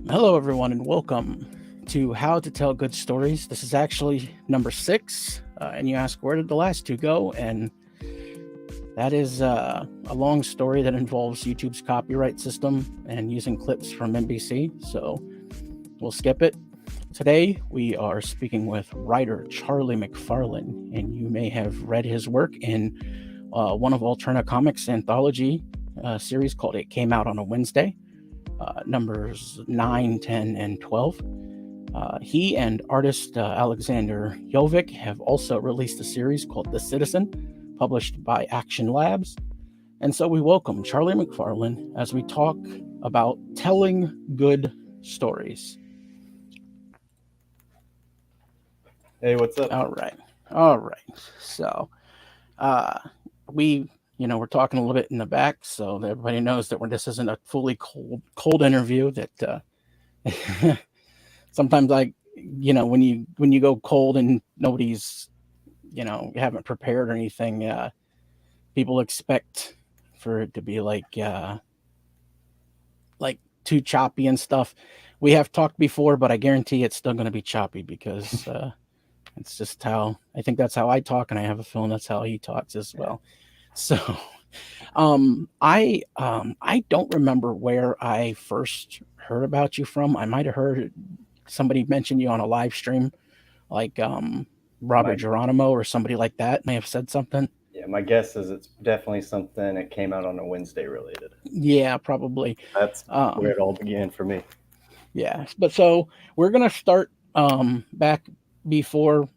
Hello, everyone, and welcome to How to Tell Good Stories. This is actually number 6, and you ask, where did the last two go? And that is a long story that involves YouTube's copyright system and using clips from NBC, so we'll skip it. Today, we are speaking with writer Charlie McFarland, and you may have read his work in one of Alterna Comics' anthology series called It Came Out on a Wednesday. Numbers 9, 10, and 12. He and artist Alexander Jovic have also released a series called The Citizen, published by Action Labs. And so we welcome Charlie McFarland as we talk about telling good stories. Hey, what's up? All right. So we're talking a little bit in the back, so that everybody knows that this isn't a fully cold interview. That sometimes when you go cold and nobody's, you haven't prepared or anything, people expect for it to be like too choppy and stuff. We have talked before, but I guarantee it's still going to be choppy because it's just how I think that's how I talk, and I have a feeling that's how he talks as well. So, I don't remember where I first heard about you from. I might have heard somebody mention you on a live stream, like Robert Geronimo or somebody like that may have said something. Yeah, my guess is it's definitely something that came out on a Wednesday related. Yeah, probably. That's where it all began for me. Yeah, but so we're gonna start back before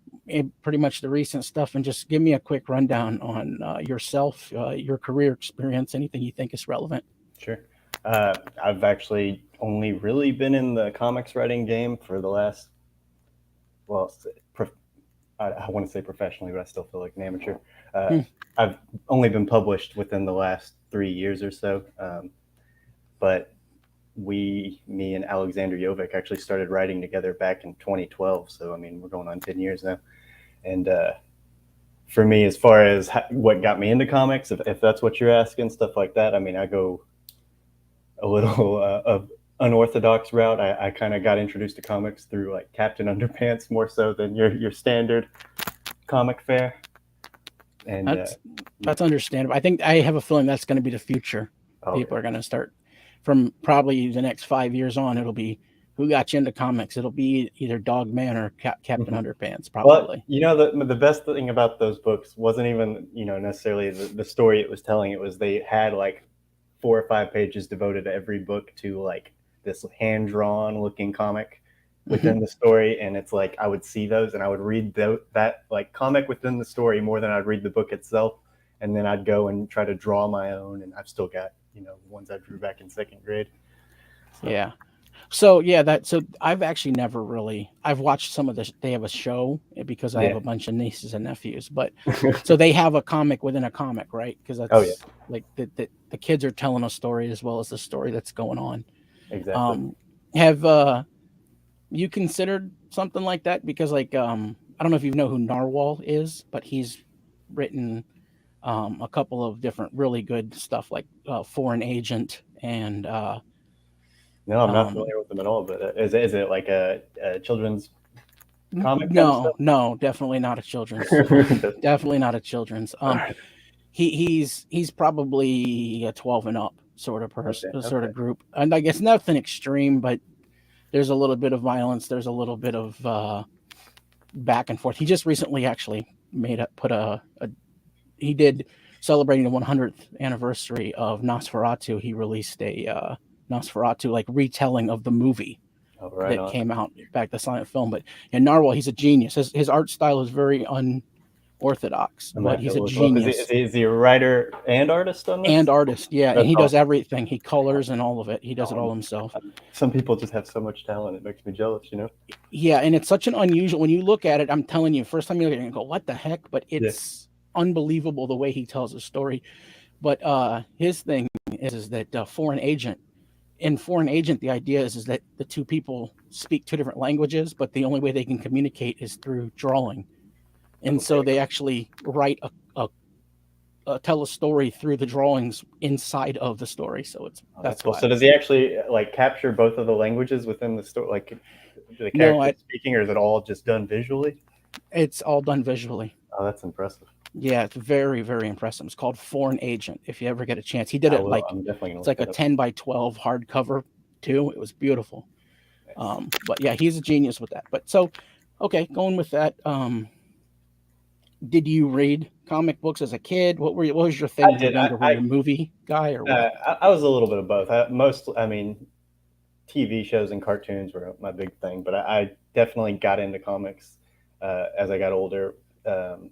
pretty much the recent stuff, and just give me a quick rundown on yourself, your career experience, anything you think is relevant. Sure. I've actually only really been in the comics writing game for the last, I want to say professionally, but I still feel like an amateur. I've only been published within the last 3 years or so. But me and Alexander Jovic actually started writing together back in 2012. So, I mean, we're going on 10 years now. And for me, as far as what got me into comics, if that's what you're asking, stuff like that, I mean, I go a little of unorthodox route. I kind of got introduced to comics through like Captain Underpants more so than your standard comic fare. And that's understandable. I think I have a feeling that's going to be the future. People are going to start from probably the next 5 years on. It'll be who got you into comics. It'll be either Dog Man or Captain Underpants, probably. Well, the best thing about those books wasn't even necessarily the story it was telling. It was they had like 4 or 5 pages devoted to every book to like this hand-drawn looking comic within the story, and it's like I would see those and I would read that like comic within the story more than I'd read the book itself, and then I'd go and try to draw my own, and I've still got ones I drew back in 2nd grade. So I've actually never really, I've watched some of this. They have a show because I have a bunch of nieces and nephews, but so they have a comic within a comic, right? Because that's like the kids are telling a story as well as the story that's going on. Exactly. Have you considered something like that? Because I don't know if you know who Narwhal is, but he's written a couple of different really good stuff like Foreign Agent and no, I'm not familiar with them at all. But is it like a children's comic? No, definitely not a children's. Definitely not a children's. He's probably a 12 and up sort of person, sort of group, and I guess nothing extreme, but there's a little bit of violence. There's a little bit of back and forth. He just recently actually he did celebrating the 100th anniversary of Nosferatu. He released a Nosferatu like retelling of the movie came out back, the silent film. But in Narwhal, he's a genius. His art style is very unorthodox, but he's a genius. Is he a writer and artist on this? And artist, yeah. That's and he does everything. He colors and all of it. He does it all himself. Some people just have so much talent. It makes me jealous, Yeah, and it's such an unusual, when you look at it, I'm telling you, first time you look at it, you go, what the heck? But it's unbelievable the way he tells a story. But his thing is that Foreign Agent, in Foreign Agent, the idea is that the two people speak 2 different languages, but the only way they can communicate is through drawing. And so they actually write tell a story through the drawings inside of the story. So That's that's cool. why. So does he actually like capture both of the languages within the story? Like the No, characters speaking, or is it all just done visually? it's all done visually. Oh, that's impressive. Yeah, it's very, very impressive. It's called Foreign Agent. If you ever get a chance, he did I it will. like I'm definitely gonna it's look like a that up. 10 by 12 hardcover too. It was beautiful. Nice. But yeah, he's a genius with that. But so, okay, going with that. Did you read comic books as a kid? What was your thing I when you were did. younger? Were you a movie guy or what? I was a little bit of both. I mean, TV shows and cartoons were my big thing, but I definitely got into comics as I got older. Um,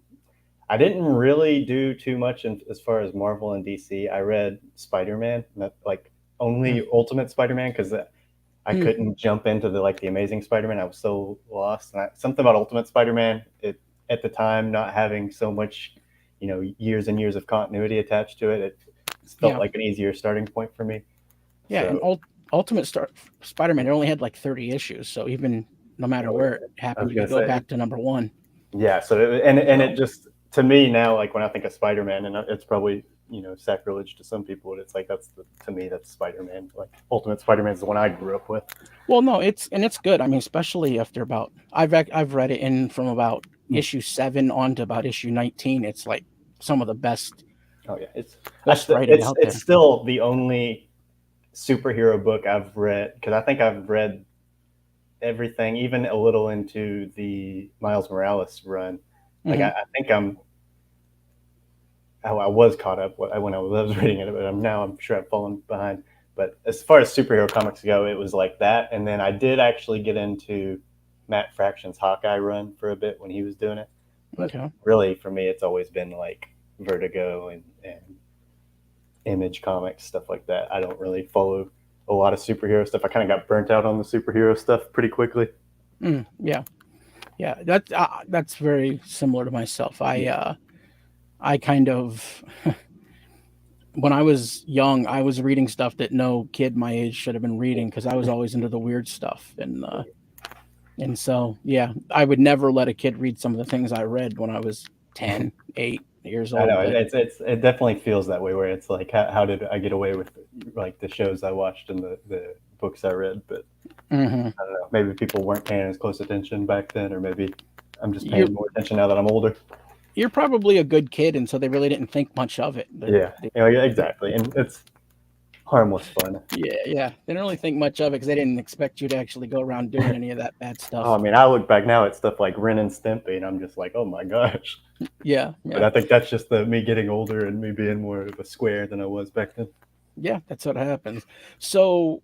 I didn't really do too much as far as Marvel and DC. I read Spider-Man, not like Mm. only Ultimate Spider-Man, because I Mm. couldn't jump into the Amazing Spider-Man. I was so lost. And something about Ultimate Spider-Man, it at the time not having so much, years and years of continuity attached to it, it felt Yeah, like an easier starting point for me. yeah. And So Ultimate Spider-Man, it only had like 30 issues, so even no matter where it I happened, was you could gonna go say, back to number one. yeah. So and it So just, to me now, like when I think of Spider-Man, and it's probably sacrilege to some people, but it's like to me that's Spider-Man. Like Ultimate Spider-Man is the one I grew up with. well, no, it's good. I mean, especially after about I've read it in from about Mm. issue 7 on to about issue 19. It's like some of the Oh yeah, best writing out it's there. still the only superhero book I've read, because I think I've read everything, even a little into the Miles Morales run. Like Hmm. I think I was caught up when I was reading it, but I'm sure I've fallen behind. But as far as superhero comics go, it was like that, and then I did actually get into Matt Fraction's Hawkeye run for a bit when he was doing it. But Okay. really, for me, it's always been like Vertigo and Image Comics, stuff like that. I don't really follow a lot of superhero stuff. I kind of got burnt out on the superhero stuff pretty quickly. Yeah, yeah. That's very similar to myself. Yeah. I kind of when I was young, I was reading stuff that no kid my age should have been reading because I was always into the weird stuff, and so yeah, I would never let a kid read some of the things I read when I was 10, 8 years I know old. But it definitely feels that way, where it's like how did I get away with like the shows I watched and the books I read? But mhm. I don't know, maybe people weren't paying as close attention back then, or maybe I'm just you're paying more attention now that I'm older. you're probably a good kid, and so they really didn't think much of it. Yeah, yeah, exactly, and it's harmless fun. Yeah, yeah. They didn't really think much of it because they didn't expect you to actually go around doing any of that bad Oh, I stuff. mean, I look back now at stuff like Ren and Stimpy, and I'm just like, oh my gosh. Yeah, But yeah, I think that's just me getting older and me being more of a square than I was back then. yeah. That's what happens. So,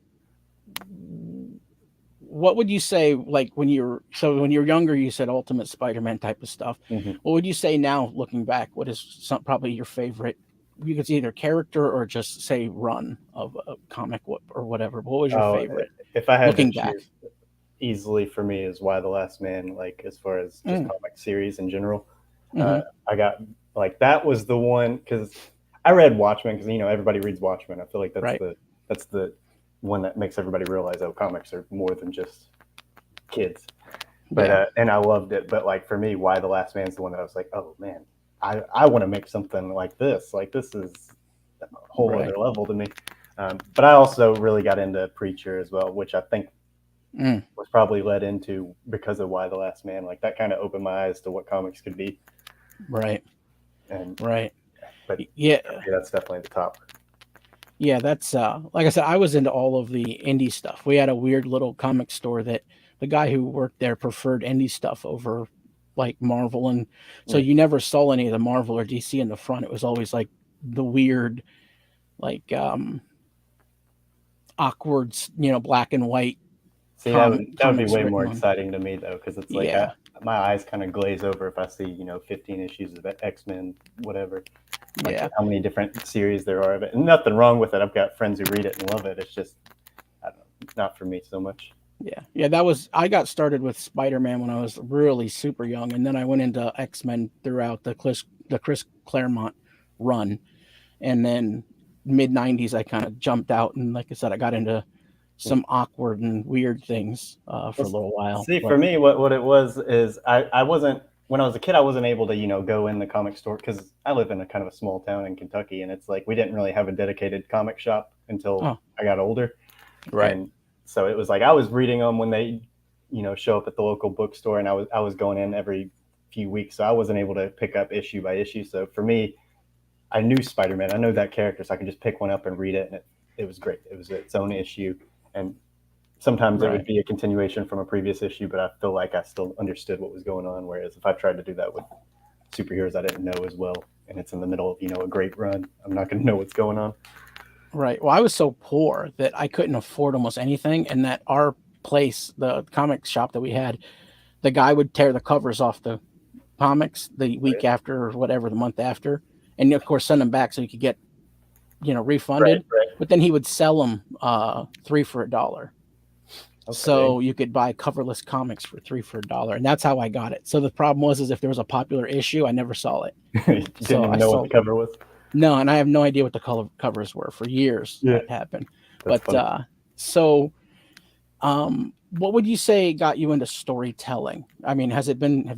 what would you say, like when you're younger, you said Ultimate Spider-Man type of stuff. Hmm. What would you say now, looking back? What is probably your favorite? You could say either character or just say run of a comic or whatever. What was your Oh, favorite if I had to looking back? choose, easily for me is Why the Last Man. Like as far as just Mm, comic series in general, uh, hmm. I got like that was the one, because I read Watchmen, because everybody reads Watchmen. I feel like Right. that's the one that makes everybody realize, oh, comics are more than just kids. But Yeah. and I loved it. But like for me, Why the Last Man is the one that I was like, oh man, I want to make something like this. Like this is a whole Right. other level to me. But I also really got into Preacher as well, which I think Mm, was probably led into because of Why the Last Man. Like that kind of opened my eyes to what comics could be. right. And Right. but Yeah. for me, that's definitely the top. Yeah, that's like I said, I was into all of the indie stuff. We had a weird little comic store that the guy who worked there preferred indie stuff over like Marvel, and so Mm. you never saw any of the Marvel or DC in the front. It was always like the weird, like awkward, black and white See, that would be comics way more written on. exciting to me though, because it's like Yeah, my eyes kind of glaze over if I see 15 issues of X-Men, whatever. Like yeah, how many different series there are of it, and nothing wrong with it. I've got friends who read it and love it. It's just, I don't know, not for me so much. yeah, yeah. I got started with Spider-Man when I was really super young, and then I went into X-Men throughout the Chris Claremont run, and then mid 90s I kind of jumped out, and like I said, I got into some awkward and weird things for a little while. See, for But me, what it was is I wasn't. when I was a kid, I wasn't able to, go in the comic store because I live in a kind of a small town in Kentucky, and it's like we didn't really have a dedicated comic shop until Oh, I got older. right. And so it was like I was reading them when they, show up at the local bookstore, and I was going in every few weeks, so I wasn't able to pick up issue by issue. So for me, I knew Spider-Man, I know that character, so I could just pick one up and read it, and it was great. It was its own issue, and sometimes it would Right. be a continuation from a previous issue, but I feel like I still understood what was going on. Whereas if I tried to do that with superheroes I didn't know as well, and it's in the middle of a great run, I'm not going to know what's going on. Right. Well, I was so poor that I couldn't afford almost anything, and that our place, the comic shop that we had, the guy would tear the covers off the comics the week Right, after or whatever, the month after, and of course send them back so you could get right, refunded. right. But then he would sell them 3 for $1. Okay. So you could buy coverless comics for 3 for $1, and that's how I got it. So the problem was, is if there was a popular issue, I never saw it. You didn't So I even know what saw the cover was. no, and I have no idea what the color covers were for years. Yeah, That happened, that's but funny. so what would you say got you into storytelling? I mean, have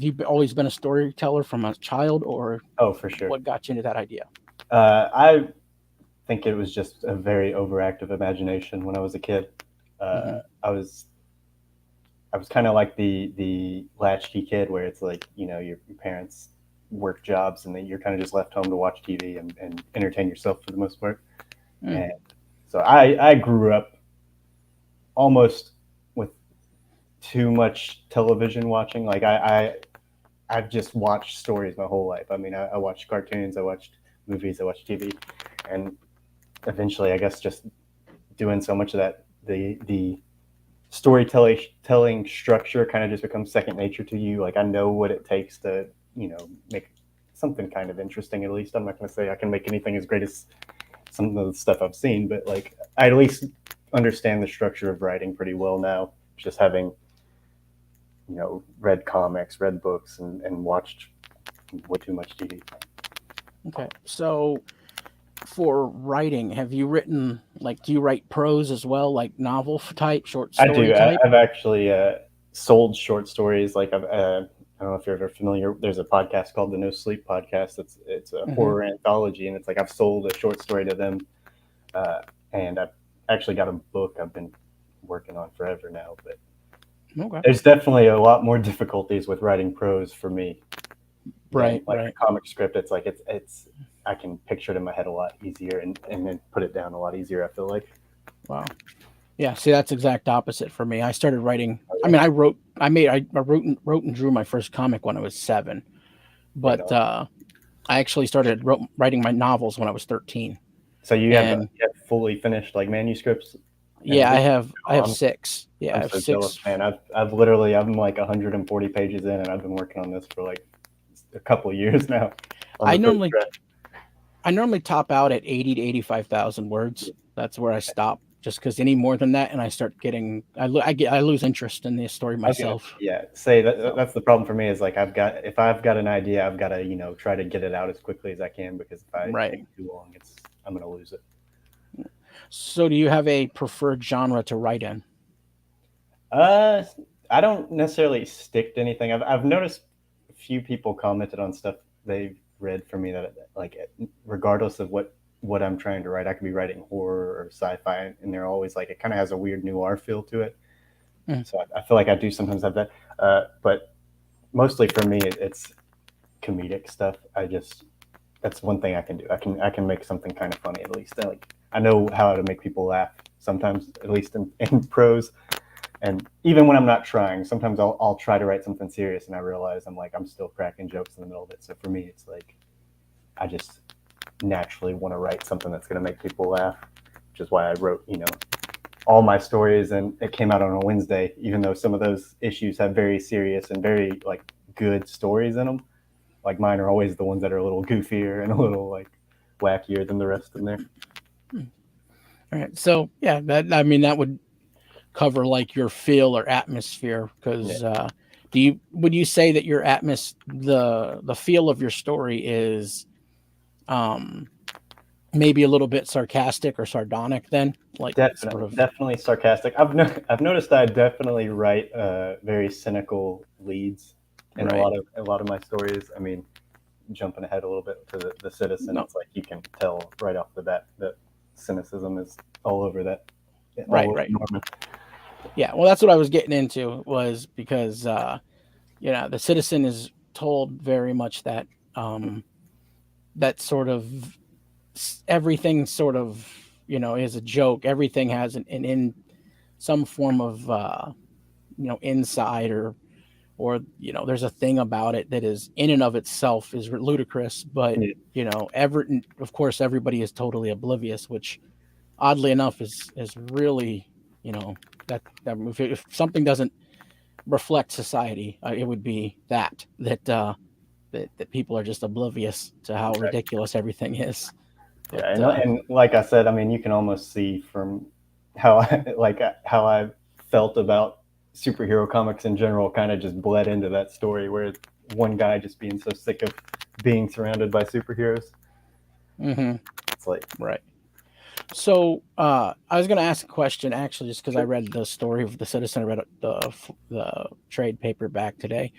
you always been a storyteller from a child, or Oh, for sure. what got you into that idea? I think it was just a very overactive imagination when I was a kid. Hmm. I was kind of like the latchkey kid, where it's like your parents work jobs, and then you're kind of just left home to watch TV and entertain yourself for the most part. Mm. And so I grew up almost with too much television watching. Like I've just watched stories my whole life. I mean, I watched cartoons, I watched movies, I watched TV, and eventually, I guess, just doing so much of that, the storytelling structure kind of just becomes second nature to you. Like I know what it takes to make something kind of interesting. At least I'm not going to say I can make anything as great as some of the stuff I've seen, but like I at least understand the structure of writing pretty well now. Just having read comics, read books, and watched way too much TV. Okay, so for writing, have you written, like, do you write prose as well, like novel type, short I story do. type? I've actually sold short stories. Like I don't know if you're ever familiar. There's a podcast called the No Sleep Podcast. It's a Hmm. horror anthology, and it's like I've sold a short story to them, uh, and I've actually got a book I've been working on forever now. But Okay. there's definitely a lot more difficulties with writing prose for me than Right, like a right. comic script. It's like it's I can picture it in my head a lot easier, and then put it down a lot easier. I feel like. Wow. Yeah, see, that's exact opposite for me. I started writing. Oh I yeah, mean, I wrote and drew my first comic when I was 7, right but on. I actually started writing my novels when I was 13. So And you have fully finished like manuscripts and yeah, I written. have I Oh, have 6. Yeah, I I'm have so jealous, 6. man. I've literally I'm like 140 pages in, and I've been working on this for like a couple of years now on I the first normally draft. I normally top out at 80 to 85,000 words. That's where I stop. Just because any more than that, and I start getting, I lose interest in the story I was gonna, myself. yeah, say So that's the problem for me is like if I've got an idea, I've got to try to get it out as quickly as I can, because if I right. take too long, I'm gonna lose it. So do you have a preferred genre to write in? Uh, I don't necessarily stick to anything. I've noticed a few people commented on stuff they've read for me that like regardless of what I'm trying to write, I could be writing horror or sci-fi, and they're always like it kind of has a weird noir feel to it. Mm. So I feel like I do sometimes have that, but mostly for me, it's comedic stuff. That's one thing I can do. I can make something kind of funny at least. Like I know how to make people laugh sometimes, at least in prose. And even when I'm not trying, sometimes I'll try to write something serious, and I realize I'm still cracking jokes in the middle of it. So for me, it's like I just naturally want to write something that's going to make people laugh, which is why I wrote all my stories, and it came out on a Wednesday, even though some of those issues have very serious and very like good stories in them. Like mine are always the ones that are a little goofier and a little like wackier than the rest in there. All right. So yeah, that would cover like your feel or atmosphere. Yeah, Because would you say that your the feel of your story is um maybe a little bit sarcastic or sardonic then, like sort definitely, of. definitely sarcastic. I've noticed I definitely write very cynical leads in Right. a lot of my stories. I mean, jumping ahead a little bit to the Citizen, No. it's like you can tell right off the bat that cynicism is all over that, all Right. over Right. Norman. Yeah. Well, that's what I was getting into, was because the Citizen is told very much that that sort of everything sort of is a joke. Everything has an in some form of inside, or there's a thing about it that is in and of itself is ludicrous, but Yeah. of course everybody is totally oblivious, which oddly enough is really that if something doesn't reflect society, it would be that people are just oblivious to how ridiculous everything is. But Yeah, and like I said, I mean, you can almost see from how how I felt about superhero comics in general, kind of just bled into that story, where one guy just being so sick of being surrounded by superheroes. mhm, It's like, right. So I was going to ask a question, actually, just because I read the story of the Citizen. I read the trade paperback today.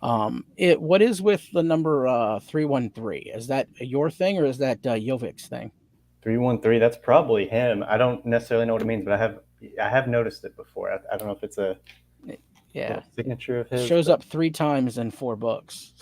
What is with the number 313? Is that your thing, or is that Jovik's thing? 313. That's probably him. I don't necessarily know what it means, but I have noticed it before. I don't know if it's a Yeah, little signature of his, shows but up 3 times in 4 books.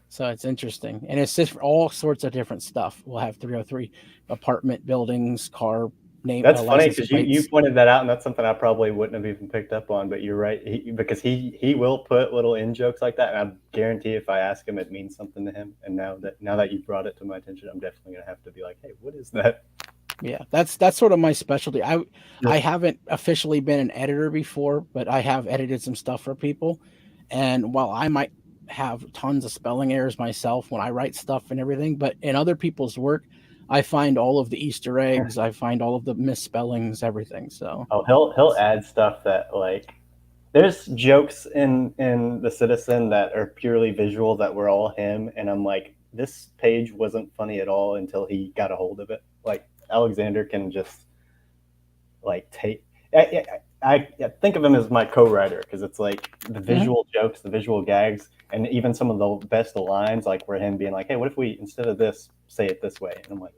So it's interesting, and it's just for all sorts of different stuff. We'll have 303 apartment buildings, car name, that's funny license because you plates. pointed that out, and that's something I probably wouldn't have even picked up on. But you're right, because he will put little in jokes like that, and I guarantee if I ask him, it means something to him. And now that you brought it to my attention, I'm definitely gonna have to be like, hey, what is that? Yeah, that's sort of my specialty. I haven't officially been an editor before, but I have edited some stuff for people. And while I might have tons of spelling errors myself when I write stuff and everything, but in other people's work, I find all of the Easter eggs, I find all of the misspellings, everything. So Oh, he'll add stuff that, like, there's jokes in the Citizen that are purely visual that were all him, and I'm like, this page wasn't funny at all until he got a hold of it. Like, Alexander can just like take. I think of him as my co-writer, because it's like the mhm, visual jokes, the visual gags, and even some of the best lines, like where him being like, "Hey, what if we, instead of this, say it this way?" And I'm like,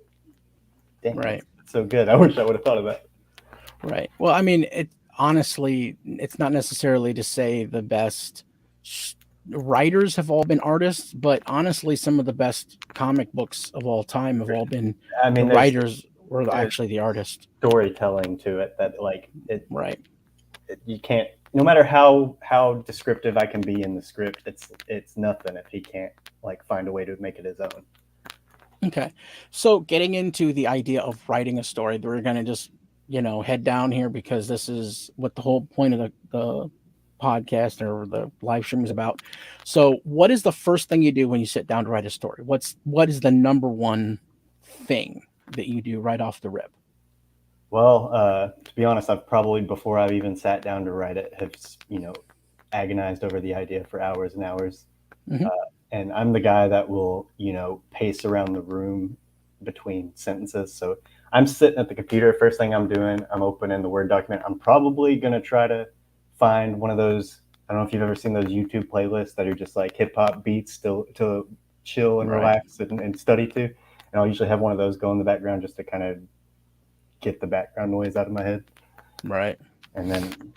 "Damn, right, that's so good. I wish I would have thought of that." right. Well, I mean, it's not necessarily to say the best writers have all been artists, but honestly, some of the best comic books of all time have all been I the mean, writers were there's actually the artist. storytelling to it that, like, Right. you can't, no matter how descriptive I can be in the script, it's nothing if he can't, like, find a way to make it his own. Okay. So getting into the idea of writing a story, we're going to just, head down here, because this is what the whole point of the podcast or the live stream is about. So what is the first thing you do when you sit down to write a story? What is the number one thing that you do right off the rip? Well, to be honest, I've probably, before I've even sat down to write it, have, agonized over the idea for hours and hours. Hmm. And I'm the guy that will, pace around the room between sentences. So I'm sitting at the computer. First thing I'm doing, I'm opening the Word document. I'm probably going to try to find one of those. I don't know if you've ever seen those YouTube playlists that are just like hip hop beats to chill and Right. relax and study to. And I'll usually have one of those go in the background just to kind of get the background noise out of my head. Right. And then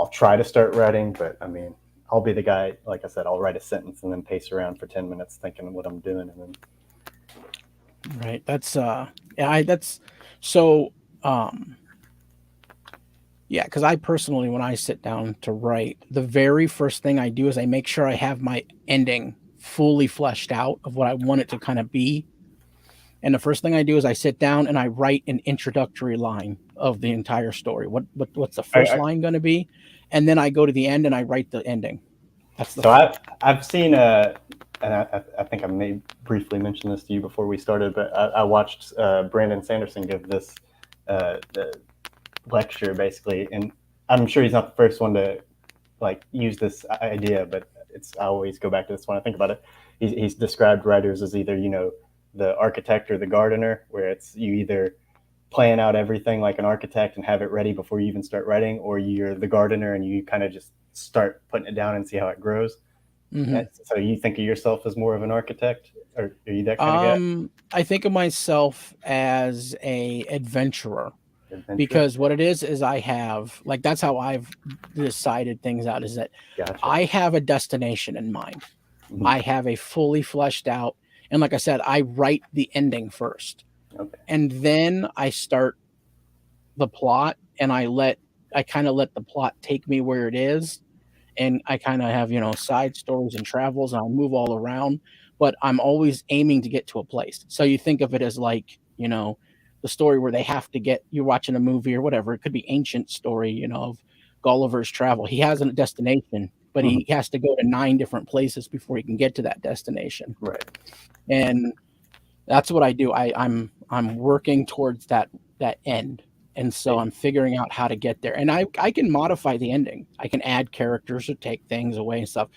I'll try to start writing, but I mean, I'll be the guy, like I said, I'll write a sentence and then pace around for 10 minutes thinking what I'm doing. And then, Right. That's so um yeah, because I personally, when I sit down to write, the very first thing I do is I make sure I have my ending fully fleshed out of what I want it to kind of be. And the first thing I do is I sit down and I write an introductory line of the entire story. What's the first I, line going to be? And then I go to the end and I write the ending. That's the so I've seen and I think I may briefly mention this to you before we started, but I watched Brandon Sanderson give this the lecture basically, and I'm sure he's not the first one to like use this idea, but I always go back to this when I think about it. He's described writers as either, the architect or the gardener, where it's you either plan out everything like an architect and have it ready before you even start writing, or you're the gardener and you kind of just start putting it down and see how it grows. Hmm. So you think of yourself as more of an architect, or are you that kind of guy? I think of myself as a adventurer, Adventurer? because what it is I have, like, that's how I've decided things out, is that Gotcha. I have a destination in mind. Mhm. I have a fully fleshed out, and like I said, I write the ending first, Okay. and then I start the plot, and I kind of let the plot take me where it is, and I kind of have, side stories and travels, and I move all around, but I'm always aiming to get to a place. So you think of it as like, the story where they have to get, you're watching a movie or whatever. It could be ancient story, of Gulliver's Travel. He has a destination, but Mhm. he has to go to 9 different places before he can get to that destination. Right. And that's what I do. I'm working towards that end. And so I'm figuring out how to get there. And I can modify the ending. I can add characters or take things away and stuff.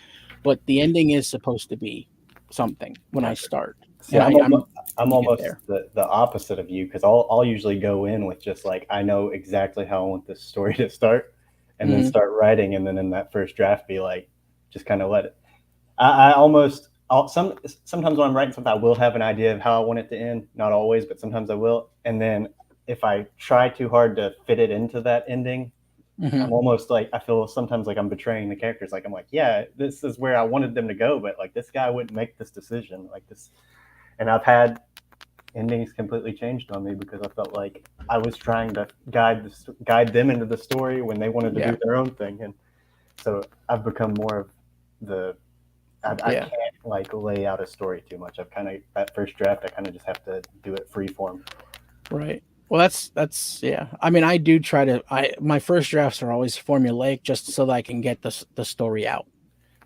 But the ending is supposed to be something when I Gotcha. start. See, And I'm I'm trying to get almost there. the opposite of you, because I'll usually go in with just like I know exactly how I want this story to start, and then Hmm. start writing, and then in that first draft be like, just kind of let it. I almost sometimes when I'm writing something, I will have an idea of how I want it to end. Not always, but sometimes I will. And then if I try too hard to fit it into that ending, Hmm. I'm almost like I feel sometimes like I'm betraying the characters. Like I'm like, yeah, this is where I wanted them to go, but like this guy wouldn't make this decision like this. And I've had endings completely changed on me because I felt like I was trying to guide them into the story when they wanted to Yeah. do their own thing. And so I've become more of the I Yeah. can't like lay out a story too much. I've kind of that first draft. I kind of just have to do it free form. Right. Well, that's yeah. I mean, I do try to. I my first drafts are always formulaic, just so that I can get the story out.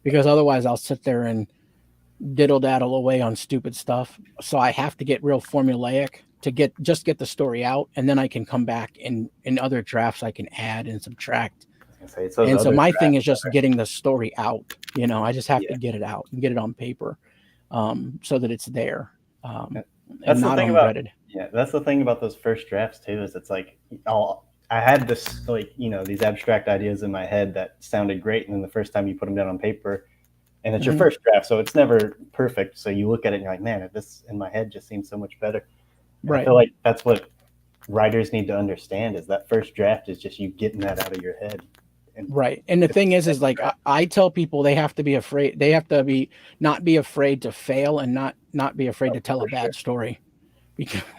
Because otherwise, I'll sit there and diddle daddle away on stupid stuff. So I have to get real formulaic to get the story out, and then I can come back in other drafts. I can add and subtract. I was gonna say it's those And so other my thing is drafts that just are getting the story out. I just have to yeah. get it out and get it on paper, so that it's there, um, and That's the not thing about unvetted. yeah. That's the thing about those first drafts too. Is it's like I had this like these abstract ideas in my head that sounded great, and then the first time you put them down on paper, and it's your Hmm. first draft, so it's never perfect. So you look at it and you're like, man, this in my head just seems so much better. And I Right. feel like that's what writers need to understand is that first draft is just you getting that out of your head. And Right. And the it's thing the is second like draft. I tell people they have to be afraid. They have to be not be afraid to fail, and not be afraid Oh, to tell a for bad sure. story,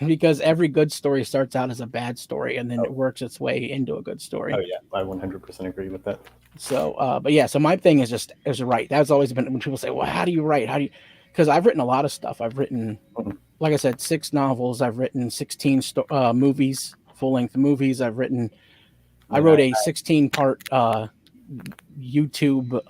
because every good story starts out as a bad story, and then it Oh, works its way into a good oh story. yeah, I 100% agree with that. So, but yeah, so my thing is just is write. That's always been when people say, "Well, how do you write? How do you?" Because I've written a lot of stuff. I've written, Mhm. like I said, 6 novels. I've written 16 movies, full length movies. I Man, wrote a 16-part YouTube,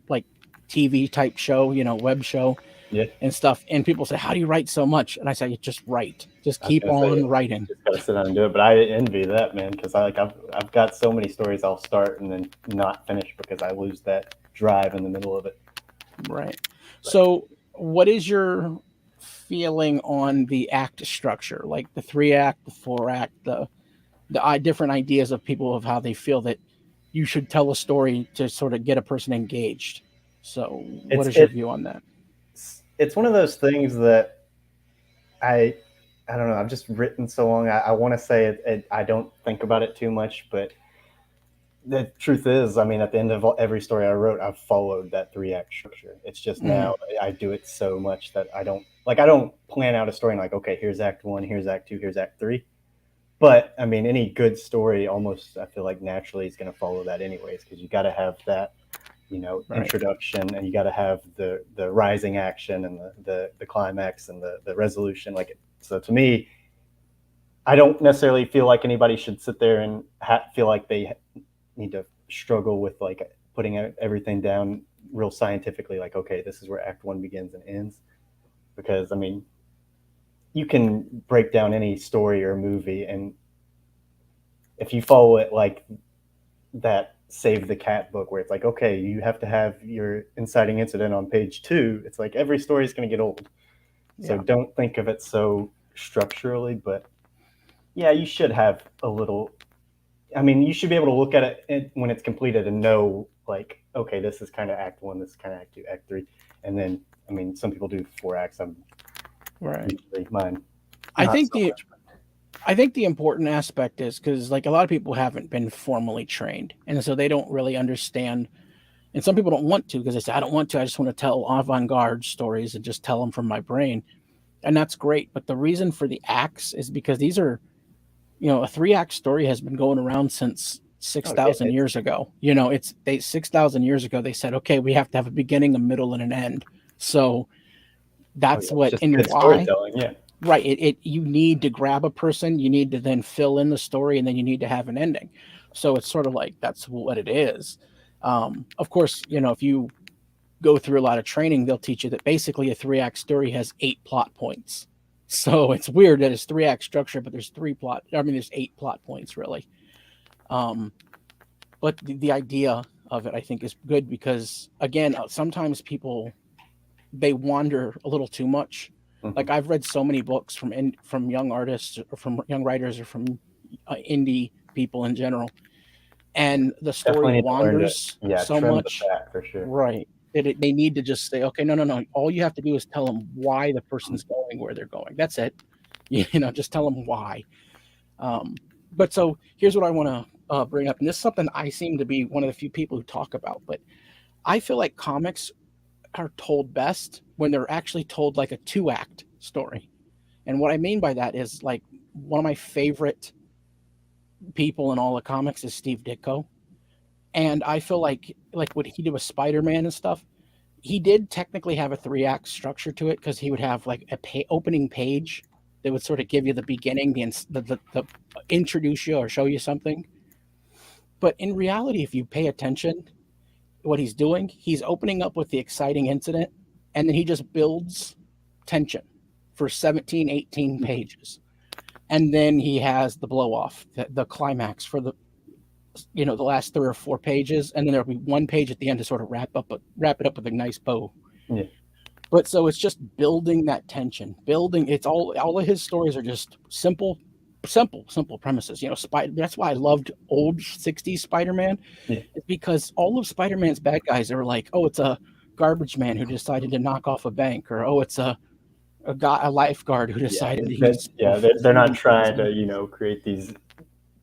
like TV type show, web show yeah, and stuff. And people say, "How do you write so much?" And I say, "Just write. Just I was keep gonna say on you writing." just gotta sit down and do it. But I envy that man because I've got so many stories I'll start and then not finish because I lose that drive in the middle of it. Right. But So, what is your feeling on the act structure, like the 3 act, the 4 act, the different ideas of people of how they feel that you should tell a story to sort of get a person engaged? So, what it's is your view on that? it's one of those things that I I don't know. I've just written so long. I want to say I don't think about it too much, but the truth is, I mean, at the end of every story I wrote, I've followed that 3 act structure. It's just Hmm. now I do it so much that I don't plan out a story and like, okay, here's act one, here's act two, here's act three. But I mean, any good story almost I feel like naturally is going to follow that anyways because you got to have that Right. introduction and you got to have the rising action and the climax and the resolution. Like so, to me, I don't necessarily feel like anybody should sit there and feel like they need to struggle with like putting everything down real scientifically. Like, okay, this is where Act One begins and ends. Because I mean, you can break down any story or movie, and if you follow it like that Save the Cat book, where it's like, okay, you have to have your inciting incident on page two. It's like every story is going to get old. So Yeah. don't think of it so structurally, but yeah, you should have a little. I mean, you should be able to look at it when it's completed and know like, okay, this is kind of act one, this is kind of act two, act three, and then I mean, some people do 4 acts. I'm Right. usually mine I not think so the much. I think the important aspect is because like a lot of people haven't been formally trained, and so they don't really understand. And some people don't want to because they say, "I don't want to. I just want to tell avant-garde stories and just tell them from my brain," and that's great. But the reason for the acts is because these are, a 3-act story has been going around since six Oh yeah, thousand it's years ago. It's they 6,000 years ago they said, okay, we have to have a beginning, a middle, and an end. So oh that's yeah, it's what just and good why. storytelling. Yeah. Right. It you need to grab a person, you need to then fill in the story, and then you need to have an ending. So it's sort of like that's what it is. Of course, if you go through a lot of training, they'll teach you that basically a 3-act story has 8 plot points. So it's weird that it's 3-act structure, but there's 8 plot points really. Um, but the idea of it, I think, is good because again, sometimes people they wander a little too much. Hmm. Like I've read so many books from young artists or from young writers or from indie people in general, and the story Definitely need to learn to, wanders yeah, so trim the much. fat for sure. Right. They need to just say, okay, no, no, no. All you have to do is tell them why the person's going where they're going. That's it. Just tell them why. Um, but so here's what I want to bring up, and this is something I seem to be one of the few people who talk about. But I feel like comics are told best when they're actually told like a 2-act story. And what I mean by that is like one of my favorite people in all the comics is Steve Ditko. And I feel like what he did with Spider-Man and stuff, he did technically have a 3-act structure to it because he would have like opening page that would sort of give you the beginning, the introduce you or show you something. But in reality, if you pay attention, what he's doing, he's opening up with the exciting incident, and then he just builds tension for 17, 18 pages. And then he has the blow off, the climax for the last 3 or 4 pages, and then there'll be one page at the end to sort of wrap it up with a nice bow. Yeah. But so it's just building that tension, building. It's all of his stories are just simple premises. That's why I loved old '60s Spider-Man. Yeah. It's because all of Spider-Man's bad guys are like, oh, it's a garbage man who decided to knock off a bank, or oh, it's a lifeguard who Yeah, decided to use they're not speeding pills. trying to, create these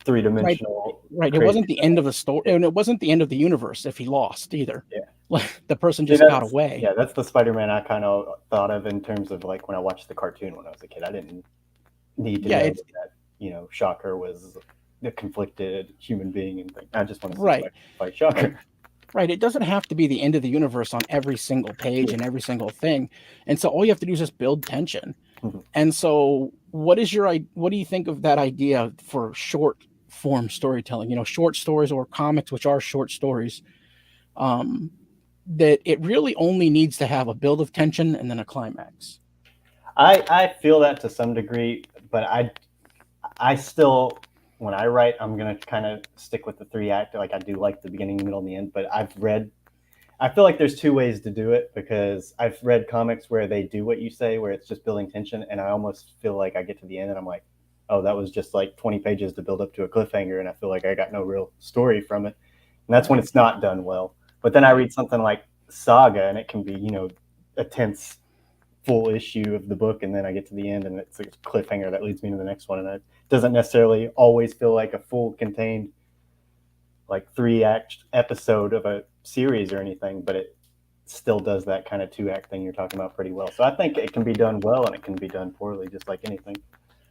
Right, three-dimensional right. It crazy wasn't the end of villains. the story, Yeah, and it wasn't the end of the universe if he lost either. yeah. Like the person See, just got away. that's the Spider-Man I kind of thought of in terms of like when I watched the cartoon when I was a kid. I didn't need to Yeah, know it's that, Shocker was a conflicted human being and thing. I just want to see right. Spider fight Shocker. Right. It doesn't have to be the end of the universe on every single page Yeah. and every single thing. And so all you have to do is just build tension. Mhm. And so what do you think of that idea for short form storytelling? Short stories or comics, which are short stories, that it really only needs to have a build of tension and then a climax. I feel that to some degree, but I still, when I write, I'm gonna kind of stick with the 3 act. Like I do like the beginning, the middle, and the end. But I feel like there's 2 ways to do it because I've read comics where they do what you say, where it's just building tension, and I almost feel like I get to the end and I'm like, oh, that was just like 20 pages to build up to a cliffhanger, and I feel like I got no real story from it, and that's when Right. it's not done well. But then I Right. read something like Saga, and it can be, a tense full issue of the book, and then I get to the end and it's a cliffhanger that leads me to the next one, and it doesn't necessarily always feel like a full contained like 3 act episode of a series or anything, but it still does that kind of 2 act thing you're talking about pretty well. So I think it can be done well and it can be done poorly, just like anything.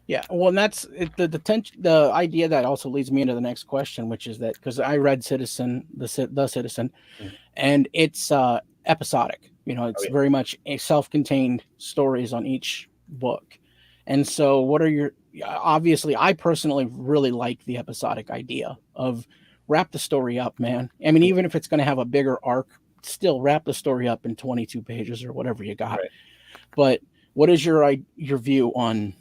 Yeah, well, and that's it, the idea that also leads me into the next question, which is that because I read the Citizen, Mhm. and it's episodic. Oh It's yeah. very much a self-contained stories on each book. And so, what are your obviously, I personally really like the episodic idea of wrap the story up, man. I mean, even if it's going to have a bigger arc, still wrap the story up in 22 pages or whatever you got. Right. But what is your view on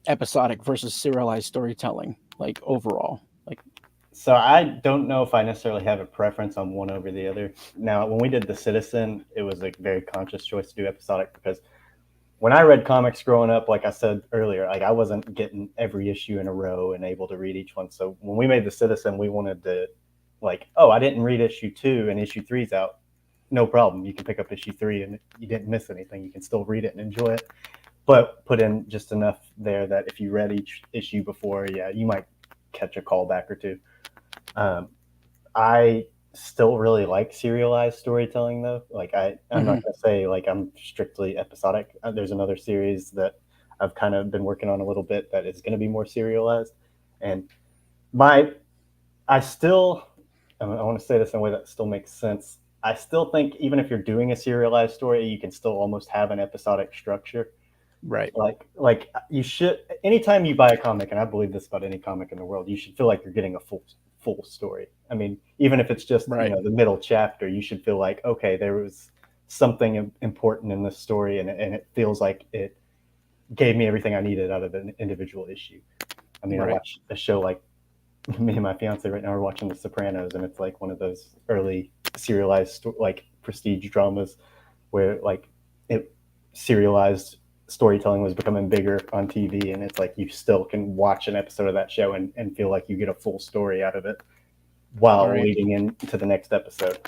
episodic versus serialized storytelling, like overall? Like, So I don't know if I necessarily have a preference on one over the other. Now, when we did The Citizen, it was a very conscious choice to do episodic because when I read comics growing up, like I said earlier, like I wasn't getting every issue in a row and able to read each one. So when we made The Citizen, we wanted to like, oh, I didn't read issue 2 and issue 3's out. No problem. You can pick up issue 3 and you didn't miss anything. You can still read it and enjoy it, but put in just enough there that if you read each issue before, yeah, you might catch a callback or two. I still really like serialized storytelling though. Like I'm not gonna say like I'm strictly episodic. There's another series that I've kind of been working on a little bit that is going to be more serialized, and I want to say this in a way that still makes sense. I still think even if you're doing a serialized story, you can still almost have an episodic structure. Right. Like you should, anytime you buy a comic, and I believe this about any comic in the world, you should feel like you're getting a full story. I mean, even if it's just Right. the middle chapter, you should feel like, okay, there was something important in this story, and it feels like it gave me everything I needed out of an individual issue. I mean, Right. I watch a show like, me and my fiance right now are watching The Sopranos, and it's like one of those early serialized like prestige dramas where like it serialized storytelling was becoming bigger on TV, and it's like you still can watch an episode of that show and feel like you get a full story out of it while Right. leading into the next episode.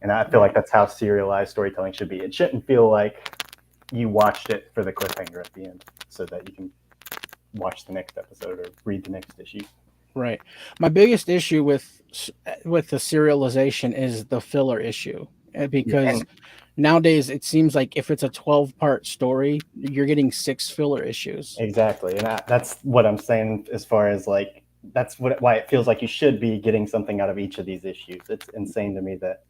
And I feel like that's how serialized storytelling should be. It shouldn't feel like you watched it for the cliffhanger at the end so that you can watch the next episode or read the next issue. Right. My biggest issue with the serialization is the filler issue, because nowadays it seems like if it's a 12-part story, you're getting 6 filler issues. Exactly, and that's what I'm saying as far as like that's why it feels like you should be getting something out of each of these issues. It's insane to me that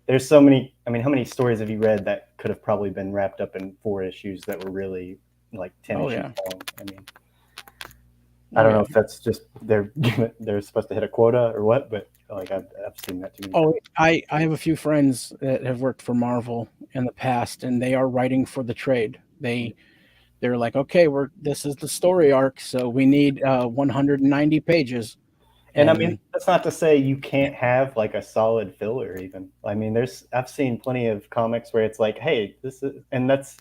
there's so many. I mean, how many stories have you read that could have probably been wrapped up in 4 issues that were really like 10 issues long? I mean, I don't know if that's just they're supposed to hit a quota or what, but like I've seen that too many times. I have a few friends that have worked for Marvel in the past, and they are writing for the trade. They're like, okay, this is the story arc, so we need 190 pages. And I mean, that's not to say you can't have like a solid filler even. I mean, I've seen plenty of comics where it's like, hey, and that's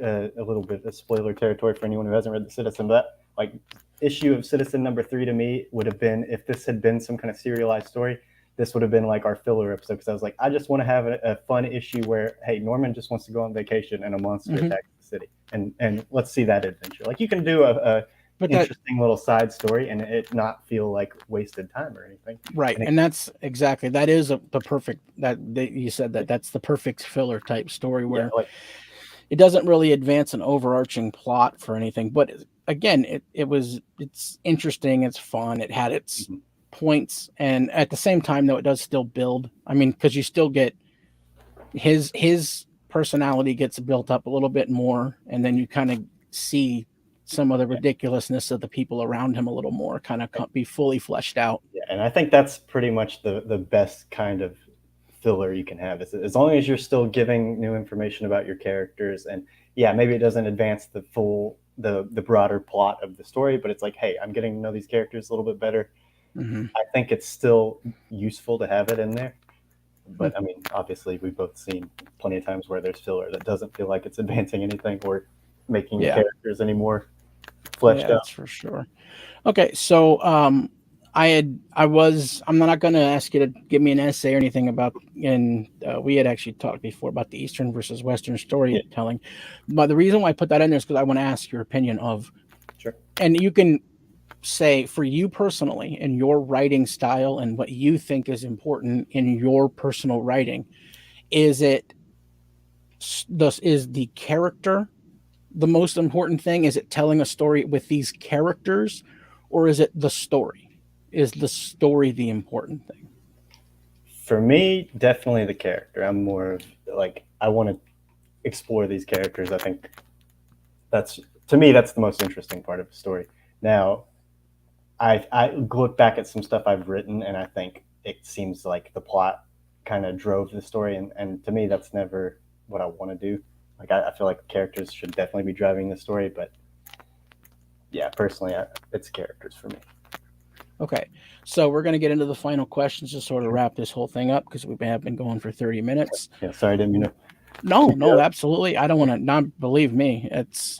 a little bit of spoiler territory for anyone who hasn't read the Citizen, but like issue of Citizen number 3 to me would have been, if this had been some kind of serialized story, this would have been like our filler episode, because I was like, I just want to have a fun issue where, hey, Norman just wants to go on vacation and a monster attacks the city, and let's see that adventure. Like you can do a interesting little side story and it not feel like wasted time or anything. Right, and that's exactly, that is the perfect, you said that's the perfect filler type story where it doesn't really advance an overarching plot for anything, but again, it's interesting, it's fun, it had its points, and at the same time though, it does still build. I mean, because you still get his personality gets built up a little bit more, and then you kind of see some of the ridiculousness of the people around him a little more, kind of be fully fleshed out. Yeah, and I think that's pretty much the best kind of filler you can have, is as long as you're still giving new information about your characters, and yeah, maybe it doesn't advance the broader plot of the story, but it's like, hey, I'm getting to know these characters a little bit better. I think it's still useful to have it in there. But I mean, obviously we've both seen plenty of times where there's filler that doesn't feel like it's advancing anything or making the characters any more fleshed out. That's for sure. Okay, so I'm not going to ask you to give me an essay or anything about, and we had actually talked before about the Eastern versus Western storytelling, but the reason why I put that in there is because I want to ask your opinion of, and you can say for you personally in your writing style and what you think is important in your personal writing, is the character the most important thing? Is it telling a story with these characters, or is it the story? Is the story the important thing? For me, definitely the character. I'm more of like, I want to explore these characters. I think to me, that's the most interesting part of the story. Now, I look back at some stuff I've written, and I think it seems like the plot kind of drove the story, and to me, that's never what I want to do. Like I feel like characters should definitely be driving the story, but yeah, personally, it's characters for me. Okay, so we're going to get into the final questions to sort of wrap this whole thing up, because we have been going for 30 minutes. Yeah, sorry, I didn't mean to. No, absolutely. I don't want to not believe me.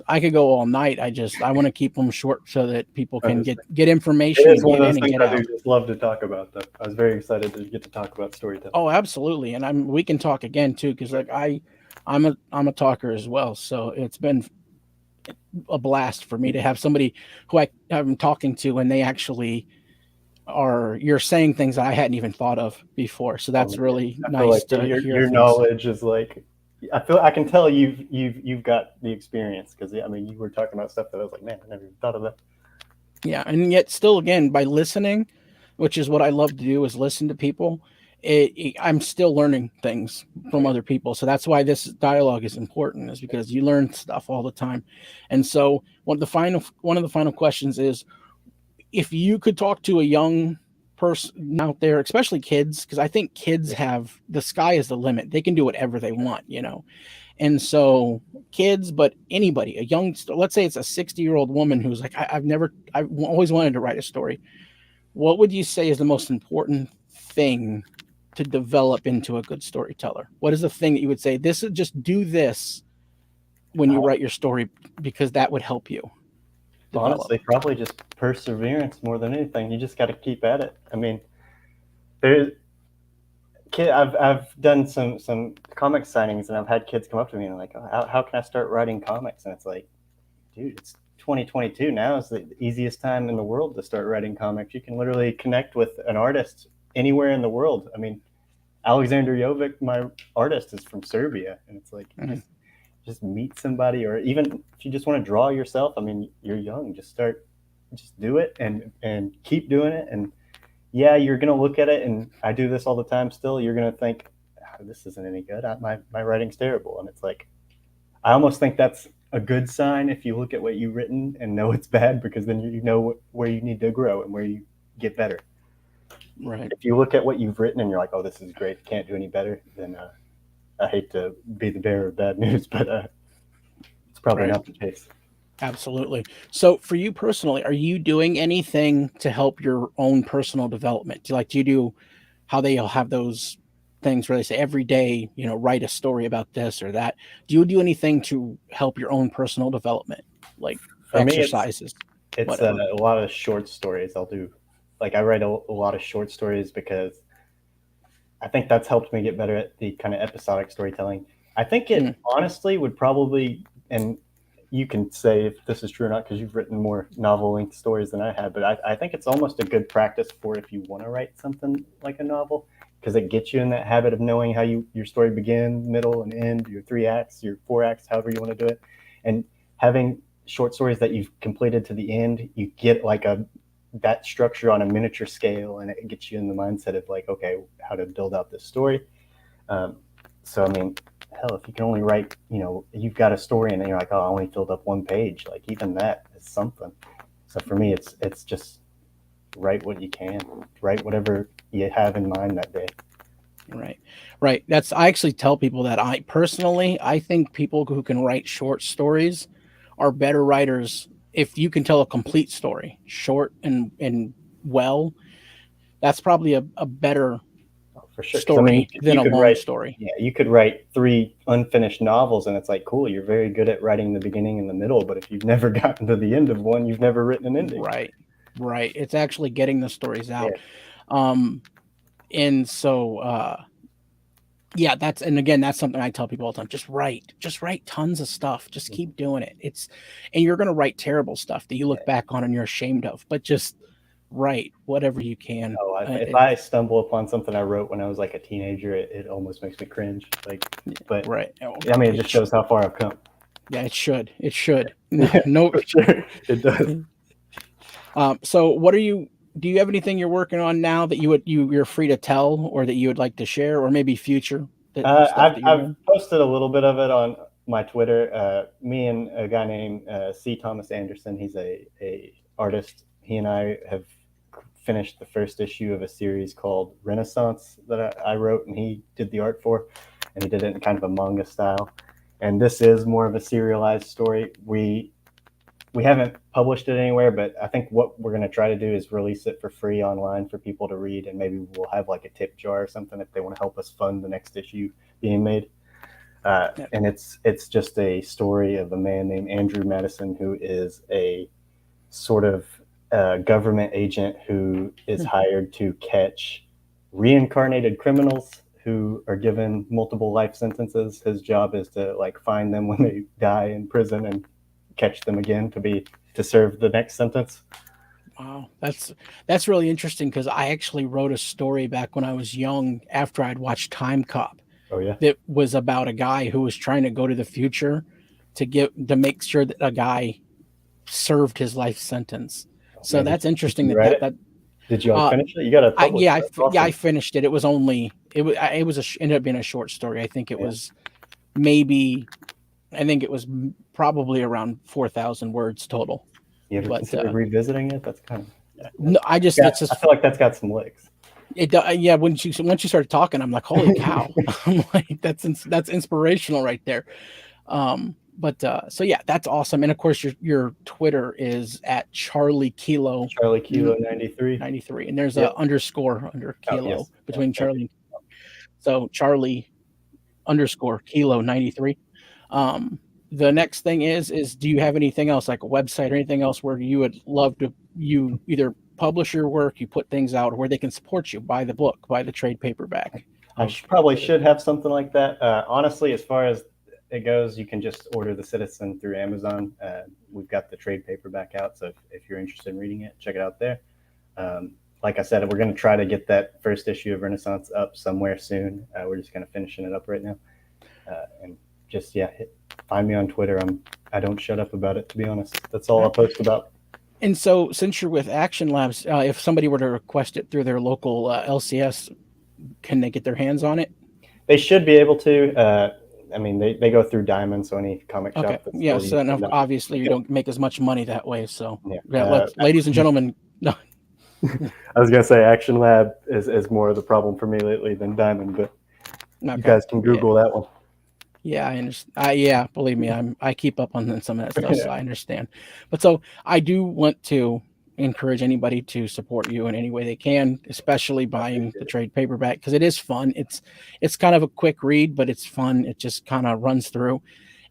I could go all night. I want to keep them short so that people can get It information is and one get of in those and things get I do out. just love to talk about, though. I was very excited to get to talk about storytelling. Oh, absolutely. And we can talk again too, because like I'm a talker as well. So it's been a blast for me to have somebody who I'm talking to, and they actually you're saying things that I hadn't even thought of before. So that's Yeah. really I feel nice like to hear your things. knowledge is like, I can tell you've got the experience, because I mean you were talking about stuff that I was like, man, I never even thought of that. Yeah, and yet still, again, by listening, which is what I love to do, is listen to people. I'm still learning things Oh, from yeah. other people, so that's why this dialogue is important, is because you learn stuff all the time. And so, one of the final questions is, if you could talk to a young person out there, especially kids, because I think kids have the sky is the limit; they can do whatever they want. And so, kids, but anybody, a young, let's say it's a 60-year-old woman who's like, I've always wanted to write a story. What would you say is the most important thing to develop into a good storyteller? What is the thing that you would say, this is just do this when you write your story, because that would help you develop? Honestly, probably just perseverance more than anything. You just got to keep at it. I mean, there's I've done some comic signings, and I've had kids come up to me and like, oh, how can I start writing comics? And it's like, dude, it's 2022 now. Is the easiest time in the world to start writing comics. You can literally connect with an artist anywhere in the world. I mean, Alexander Jovic, my artist, is from Serbia, and it's like, just meet somebody, or even if you just want to draw yourself. I mean, you're young, just do it, and keep doing it. And yeah, you're gonna look at it, and I do this all the time still. You're gonna think, oh, this isn't any good. My writing's terrible, and it's like, I almost think that's a good sign if you look at what you've written and know it's bad, because then you know where you need to grow and where you get better. Right. If you look at what you've written and you're like, oh, this is great, can't do any better, then I hate to be the bearer of bad news, but it's probably not the case. Absolutely. So for you personally, are you doing anything to help your own personal development? Do you do how they'll have those things where they say every day, write a story about this or that? Do you do anything to help your own personal development, like For me, exercises, it's whatever? a lot of short stories. I'll do, like, I write a lot of short stories because I think that's helped me get better at the kind of episodic storytelling. I think it honestly would probably, and you can say if this is true or not, because you've written more novel length stories than I have, but I think it's almost a good practice for if you want to write something like a novel, because it gets you in that habit of knowing how your story begin, middle, and end, your 3 acts, your 4 acts, however you want to do it. And having short stories that you've completed to the end, you get like that structure on a miniature scale, and it gets you in the mindset of like, okay, how to build out this story. So I mean, hell, if you can only write, you've got a story and then you're like, oh, I only filled up 1 page, like even that is something. So for me, it's just write what you can, write whatever you have in mind that day. Right. I actually tell people that I think people who can write short stories are better writers. If you can tell a complete story, short and well, that's probably a better For sure. Because I mean, story than you a could long write, story. yeah, you could write 3 unfinished novels, and it's like, cool, you're very good at writing the beginning and the middle, but if you've never gotten to the end of one, you've never written an ending. Right. It's actually getting the stories out. Yeah. And so, yeah, and again, that's something I tell people all the time. Just write tons of stuff. Just keep doing it. And you're going to write terrible stuff that you look back on and you're ashamed of, but just write whatever you can. Oh, if I stumble upon something I wrote when I was like a teenager, it almost makes me cringe. But right. I mean, it just shows how far I've come. Yeah, it should. No, for sure, it does. So do you have anything you're working on now that you're free to tell, or that you would like to share, or maybe future stuff that you're I've doing? posted a little bit of it on my Twitter. Me and a guy named C. Thomas Anderson, he's a artist. He and I have finished the first issue of a series called Renaissance that I wrote, and he did the art for, and he did it in kind of a manga style. And this is more of a serialized story. We haven't published it anywhere, but I think what we're going to try to do is release it for free online for people to read, and maybe we'll have like a tip jar or something if they want to help us fund the next issue being made. Yeah. And it's just a story of a man named Andrew Madison, who is a sort of government agent who is hired to catch reincarnated criminals who are given multiple life sentences. His job is to like find them when they die in prison and catch them again to serve the next sentence. Wow, that's really interesting because I actually wrote a story back when I was young after I'd watched Time Cop Oh yeah. that was about a guy who was trying to go to the future to make sure that a guy served his life sentence. So Man, that's interesting you read it? that Did you uh finish it? You got to publish. yeah, That's awesome. I finished it. It was only it was ended up being a short story. I think it Yeah. was maybe I think it was probably around 4,000 words total. You ever But considered revisiting it? That's kind of. no, it's I just feel like that's got some legs. yeah. Once you started talking, I'm like, holy cow! I'm like, that's inspirational right there. But so yeah, that's awesome. And of course, your Twitter is at Charlie Kilo Charlie Kilo 93. 93, and there's Yep. a underscore under Oh, Kilo yes. between Yeah, Charlie. So Charlie underscore Kilo 93. The next thing is do you have anything else like a website or anything else where you would love to you either publish your work, you put things out, or where they can support you, buy the book, buy the trade paperback? I probably should have something like that. Honestly, as far as it goes, you can just order the Citizen through Amazon. We've got the trade paperback out, so if you're interested in reading it, check it out there. Like I said, we're going to try to get that first issue of Renaissance up somewhere soon. We're just kind of finishing it up right now. And just, find me on Twitter. I don't shut up about it, to be honest. That's all I post about. And so since you're with Action Labs, if somebody were to request it through their local LCS, can they get their hands on it? They should be able to. I mean, they go through Diamond, so any comic shop. Okay. Yeah. So obviously you don't make as much money that way. So ladies and gentlemen. No. I was gonna say Action Lab is more of the problem for me lately than Diamond, but you guys can Google that one. Yeah, I understand. Yeah, believe me, I keep up on some of that stuff, so I understand. But so I do want to encourage anybody to support you in any way they can, especially buying the trade paperback because it is fun. It's kind of a quick read, but it's fun. It just kind of runs through.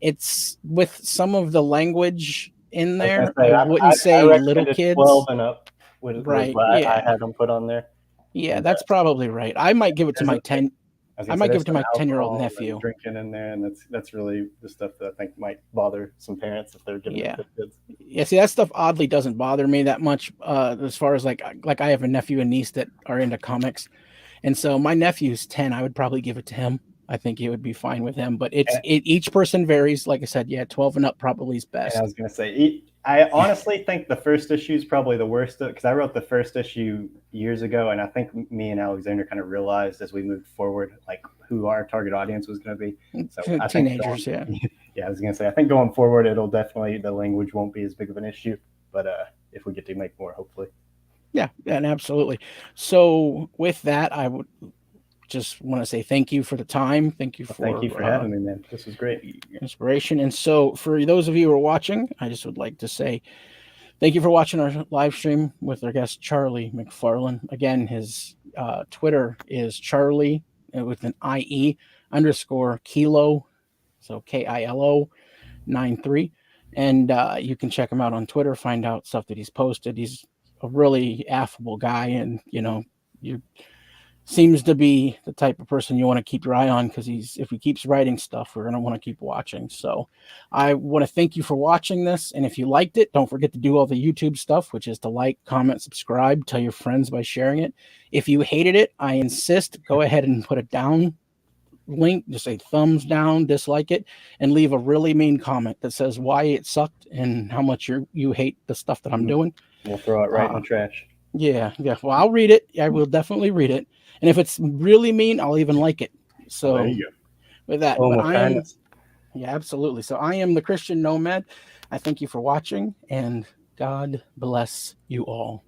It's with some of the language in there. I wouldn't say little kids. 12 and up. Right. I had them put on there. Yeah, that's probably right. I might give it to my 10. I might give it to my 10-year-old nephew. Drinking in there, and that's really the stuff that I think might bother some parents if they're giving it to kids. Yeah, see, that stuff oddly doesn't bother me that much. As far as like I have a nephew and niece that are into comics, and so my nephew's 10. I would probably give it to him. I think it would be fine with him, but each person varies. Like I said, 12 and up probably is best. And I was gonna say, I honestly think the first issue is probably the worst because I wrote the first issue years ago, and I think me and Alexander kind of realized as we moved forward, like who our target audience was going to be. So I teenagers, I was gonna say, I think going forward, it'll definitely the language won't be as big of an issue, but if we get to make more, hopefully. Yeah, and absolutely. So with that, I would just want to say thank you for the time. Thank you for having me, man. This was great. Inspiration. And so for those of you who are watching, I just would like to say thank you for watching our live stream with our guest, Charlie McFarland. Again, his Twitter is Charlie with an IE _ Kilo. So KILO 93. And you can check him out on Twitter, find out stuff that he's posted. He's a really affable guy. And, you seems to be the type of person you want to keep your eye on because if he keeps writing stuff, we're going to want to keep watching. So I want to thank you for watching this. And if you liked it, don't forget to do all the YouTube stuff, which is to like, comment, subscribe, tell your friends by sharing it. If you hated it, I insist, go ahead and put a down link, just say thumbs down, dislike it, and leave a really mean comment that says why it sucked and how much you hate the stuff that I'm doing. We'll throw it right in the trash. Yeah. Well, I'll read it. I will definitely read it. And if it's really mean, I'll even like it. So there you go. With that, absolutely. So I am the Christian Nomad. I thank you for watching, and God bless you all.